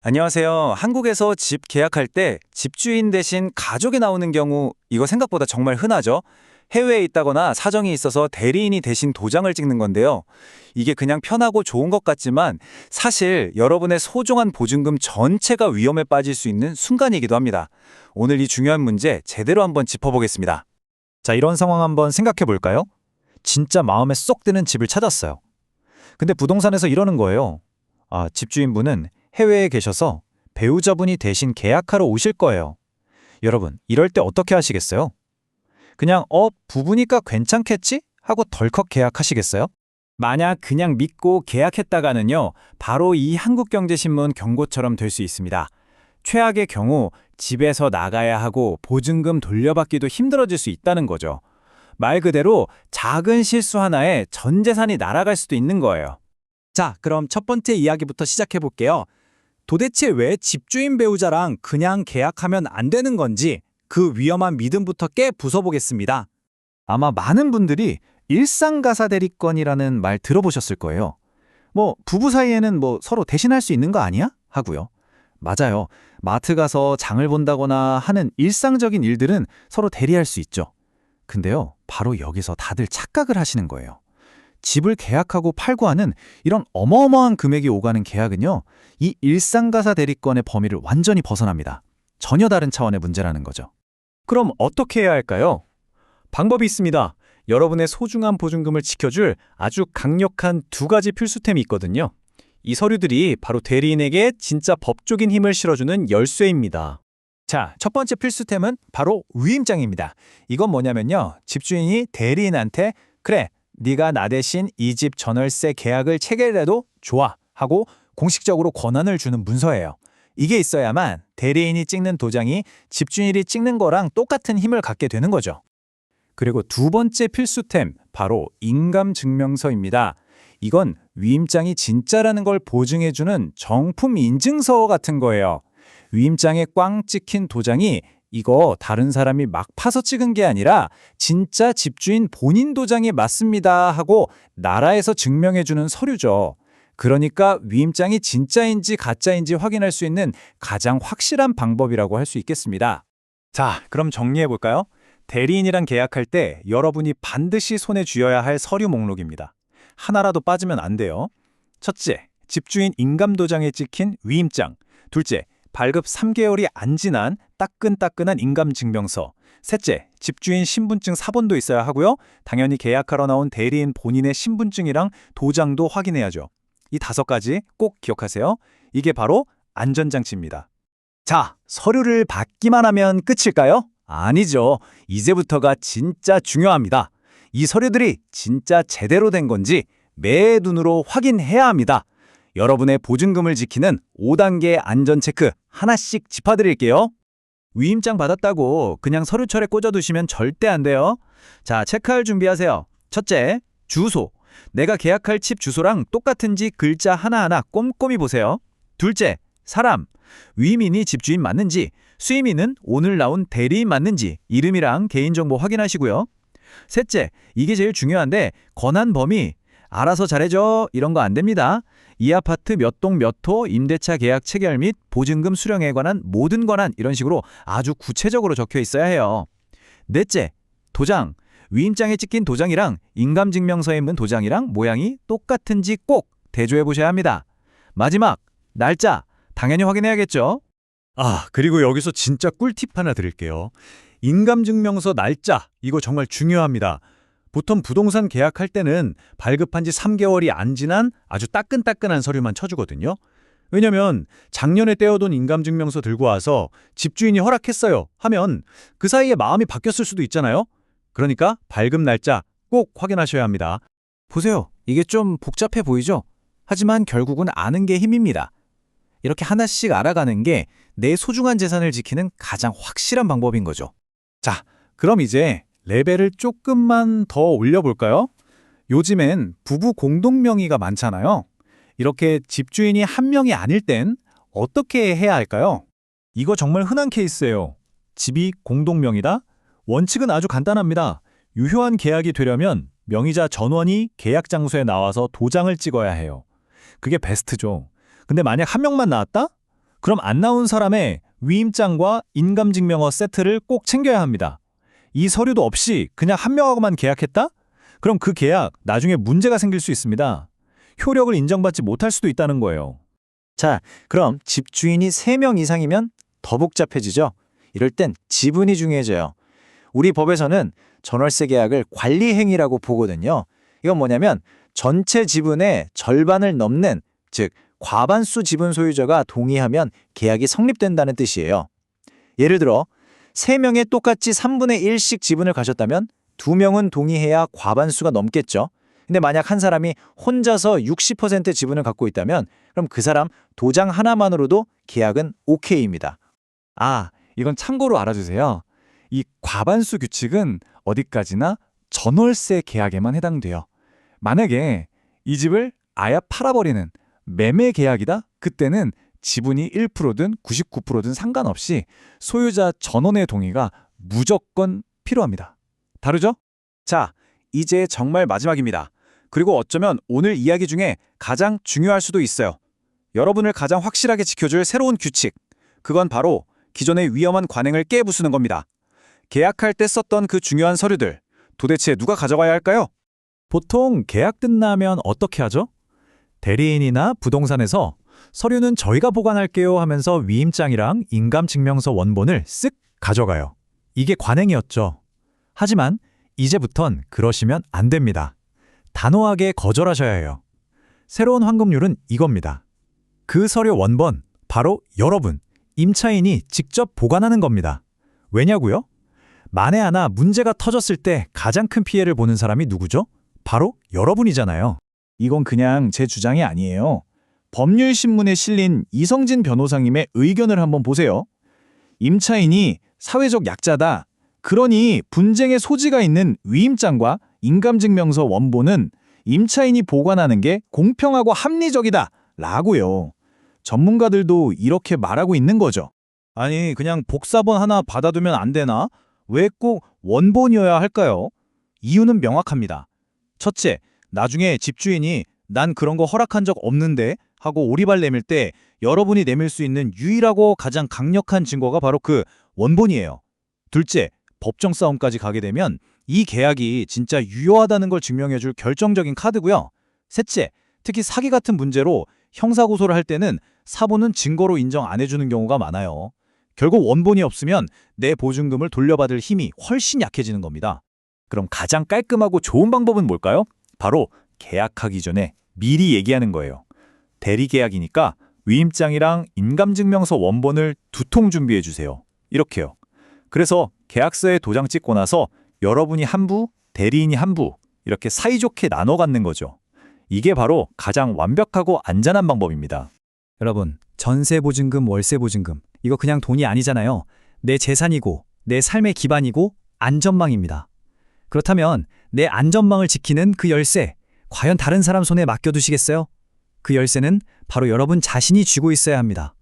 안녕하세요. 한국에서 집 계약할 때 집주인 대신 가족이 나오는 경우 이거 생각보다 정말 흔하죠? 해외에 있다거나 사정이 있어서 대리인이 대신 도장을 찍는 건데요. 이게 그냥 편하고 좋은 것 같지만 사실 여러분의 소중한 보증금 전체가 위험에 빠질 수 있는 순간이기도 합니다. 오늘 이 중요한 문제 제대로 한번 짚어보겠습니다. 자, 이런 상황 한번 생각해 볼까요? 진짜 마음에 쏙 드는 집을 찾았어요. 근데 부동산에서 이러는 거예요. 집주인분은 해외에 계셔서 배우자분이 대신 계약하러 오실 거예요. 여러분, 이럴 때 어떻게 하시겠어요? 그냥 부부니까 괜찮겠지? 하고 덜컥 계약하시겠어요? 만약 그냥 믿고 계약했다가는요, 바로 이 한국경제신문 경고처럼 될 수 있습니다. 최악의 경우 집에서 나가야 하고 보증금 돌려받기도 힘들어질 수 있다는 거죠. 말 그대로 작은 실수 하나에 전 재산이 날아갈 수도 있는 거예요. 자, 그럼 첫 번째 이야기부터 시작해 볼게요. 도대체 왜 집주인 배우자랑 그냥 계약하면 안 되는 건지 그 위험한 믿음부터 깨 부숴보겠습니다. 아마 많은 분들이 일상가사대리권이라는 말 들어보셨을 거예요. 부부 사이에는 서로 대신할 수 있는 거 아니야? 하고요. 맞아요. 마트 가서 장을 본다거나 하는 일상적인 일들은 서로 대리할 수 있죠. 근데요, 바로 여기서 다들 착각을 하시는 거예요. 집을 계약하고 팔고 하는 이런 어마어마한 금액이 오가는 계약은요, 이 일상가사 대리권의 범위를 완전히 벗어납니다. 전혀 다른 차원의 문제라는 거죠. 그럼 어떻게 해야 할까요? 방법이 있습니다. 여러분의 소중한 보증금을 지켜줄 아주 강력한 두 가지 필수템이 있거든요. 이 서류들이 바로 대리인에게 진짜 법적인 힘을 실어주는 열쇠입니다. 자, 첫 번째 필수템은 바로 위임장입니다. 이건 뭐냐면요, 집주인이 대리인한테 그래, 네가 나 대신 이 집 전월세 계약을 체결해도 좋아 하고 공식적으로 권한을 주는 문서예요. 이게 있어야만 대리인이 찍는 도장이 집주인이 찍는 거랑 똑같은 힘을 갖게 되는 거죠. 그리고 두 번째 필수템, 바로 인감증명서입니다. 이건 위임장이 진짜라는 걸 보증해주는 정품 인증서 같은 거예요. 위임장에 꽝 찍힌 도장이 이거 다른 사람이 막 파서 찍은 게 아니라 진짜 집주인 본인 도장이 맞습니다 하고 나라에서 증명해주는 서류죠. 그러니까 위임장이 진짜인지 가짜인지 확인할 수 있는 가장 확실한 방법이라고 할 수 있겠습니다. 자, 그럼 정리해볼까요? 대리인이랑 계약할 때 여러분이 반드시 손에 쥐어야 할 서류 목록입니다. 하나라도 빠지면 안 돼요. 첫째, 집주인 인감도장에 찍힌 위임장. 둘째, 발급 3개월이 안 지난 따끈따끈한 인감증명서. 셋째, 집주인 신분증 사본도 있어야 하고요. 당연히 계약하러 나온 대리인 본인의 신분증이랑 도장도 확인해야죠. 이 5가지 꼭 기억하세요. 이게 바로 안전장치입니다. 자, 서류를 받기만 하면 끝일까요? 아니죠. 이제부터가 진짜 중요합니다. 이 서류들이 진짜 제대로 된 건지 매의 눈으로 확인해야 합니다. 여러분의 보증금을 지키는 5단계 안전체크 하나씩 짚어드릴게요. 위임장 받았다고 그냥 서류철에 꽂아두시면 절대 안 돼요. 자, 체크할 준비하세요. 첫째, 주소. 내가 계약할 집 주소랑 똑같은지 글자 하나하나 꼼꼼히 보세요. 둘째, 사람. 위임인이 집주인 맞는지, 수임인은 오늘 나온 대리인 맞는지 이름이랑 개인정보 확인하시고요. 셋째, 이게 제일 중요한데 권한 범위. 알아서 잘해줘 이런 거 안 됩니다. 이 아파트 몇 동 몇 호 임대차 계약 체결 및 보증금 수령에 관한 모든 권한 이런 식으로 아주 구체적으로 적혀 있어야 해요. 넷째, 도장. 위임장에 찍힌 도장이랑 인감증명서에 있는 도장이랑 모양이 똑같은지 꼭 대조해 보셔야 합니다. 마지막, 날짜. 당연히 확인해야겠죠. 그리고 여기서 진짜 꿀팁 하나 드릴게요. 인감증명서 날짜, 이거 정말 중요합니다. 보통 부동산 계약할 때는 발급한 지 3개월이 안 지난 아주 따끈따끈한 서류만 쳐주거든요. 왜냐면 작년에 떼어둔 인감증명서 들고 와서 집주인이 허락했어요 하면 그 사이에 마음이 바뀌었을 수도 있잖아요. 그러니까 발급 날짜 꼭 확인하셔야 합니다. 보세요. 이게 좀 복잡해 보이죠? 하지만 결국은 아는 게 힘입니다. 이렇게 하나씩 알아가는 게 내 소중한 재산을 지키는 가장 확실한 방법인 거죠. 자, 그럼 이제 레벨을 조금만 더 올려볼까요? 요즘엔 부부 공동명의가 많잖아요. 이렇게 집주인이 한 명이 아닐 땐 어떻게 해야 할까요? 이거 정말 흔한 케이스예요. 집이 공동명의다? 원칙은 아주 간단합니다. 유효한 계약이 되려면 명의자 전원이 계약 장소에 나와서 도장을 찍어야 해요. 그게 베스트죠. 근데 만약 한 명만 나왔다? 그럼 안 나온 사람의 위임장과 인감증명서 세트를 꼭 챙겨야 합니다. 이 서류도 없이 그냥 한 명하고만 계약했다? 그럼 그 계약 나중에 문제가 생길 수 있습니다. 효력을 인정받지 못할 수도 있다는 거예요. 자, 그럼 집주인이 3명 이상이면 더 복잡해지죠. 이럴 땐 지분이 중요해져요. 우리 법에서는 전월세 계약을 관리행위라고 보거든요. 이건 뭐냐면 전체 지분의 절반을 넘는, 즉 과반수 지분 소유자가 동의하면 계약이 성립된다는 뜻이에요. 예를 들어 3명이 똑같이 3분의 1씩 지분을 가졌다면 2명은 동의해야 과반수가 넘겠죠. 근데 만약 한 사람이 혼자서 60% 지분을 갖고 있다면 그럼 그 사람 도장 하나만으로도 계약은 오케이입니다. 아, 이건 참고로 알아주세요. 이 과반수 규칙은 어디까지나 전월세 계약에만 해당돼요. 만약에 이 집을 아예 팔아버리는 매매 계약이다? 그때는 지분이 1%든 99%든 상관없이 소유자 전원의 동의가 무조건 필요합니다. 다르죠? 자, 이제 정말 마지막입니다. 그리고 어쩌면 오늘 이야기 중에 가장 중요할 수도 있어요. 여러분을 가장 확실하게 지켜줄 새로운 규칙. 그건 바로 기존의 위험한 관행을 깨부수는 겁니다. 계약할 때 썼던 그 중요한 서류들, 도대체 누가 가져가야 할까요? 보통 계약 끝나면 어떻게 하죠? 대리인이나 부동산에서 서류는 저희가 보관할게요 하면서 위임장이랑 인감증명서 원본을 쓱 가져가요. 이게 관행이었죠. 하지만 이제부턴 그러시면 안 됩니다. 단호하게 거절하셔야 해요. 새로운 환급률은 이겁니다. 그 서류 원본, 바로 여러분, 임차인이 직접 보관하는 겁니다. 왜냐고요? 만에 하나 문제가 터졌을 때 가장 큰 피해를 보는 사람이 누구죠? 바로 여러분이잖아요. 이건 그냥 제 주장이 아니에요. 법률신문에 실린 이성진 변호사님의 의견을 한번 보세요. 임차인이 사회적 약자다. 그러니 분쟁의 소지가 있는 위임장과 인감증명서 원본은 임차인이 보관하는 게 공평하고 합리적이다. 라고요. 전문가들도 이렇게 말하고 있는 거죠. 아니, 그냥 복사본 하나 받아두면 안 되나? 왜 꼭 원본이어야 할까요? 이유는 명확합니다. 첫째, 나중에 집주인이 난 그런 거 허락한 적 없는데 하고 오리발 내밀 때 여러분이 내밀 수 있는 유일하고 가장 강력한 증거가 바로 그 원본이에요. 둘째, 법정 싸움까지 가게 되면 이 계약이 진짜 유효하다는 걸 증명해줄 결정적인 카드고요. 셋째, 특히 사기 같은 문제로 형사고소를 할 때는 사본은 증거로 인정 안 해주는 경우가 많아요. 결국 원본이 없으면 내 보증금을 돌려받을 힘이 훨씬 약해지는 겁니다. 그럼 가장 깔끔하고 좋은 방법은 뭘까요? 바로 계약하기 전에 미리 얘기하는 거예요. 대리계약이니까 위임장이랑 인감증명서 원본을 2통 준비해 주세요. 이렇게요. 그래서 계약서에 도장 찍고 나서 여러분이 한 부, 대리인이 한 부, 이렇게 사이좋게 나눠 갖는 거죠. 이게 바로 가장 완벽하고 안전한 방법입니다. 여러분, 전세보증금, 월세보증금, 이거 그냥 돈이 아니잖아요. 내 재산이고, 내 삶의 기반이고, 안전망입니다. 그렇다면 내 안전망을 지키는 그 열쇠, 과연 다른 사람 손에 맡겨두시겠어요? 그 열쇠는 바로 여러분 자신이 쥐고 있어야 합니다.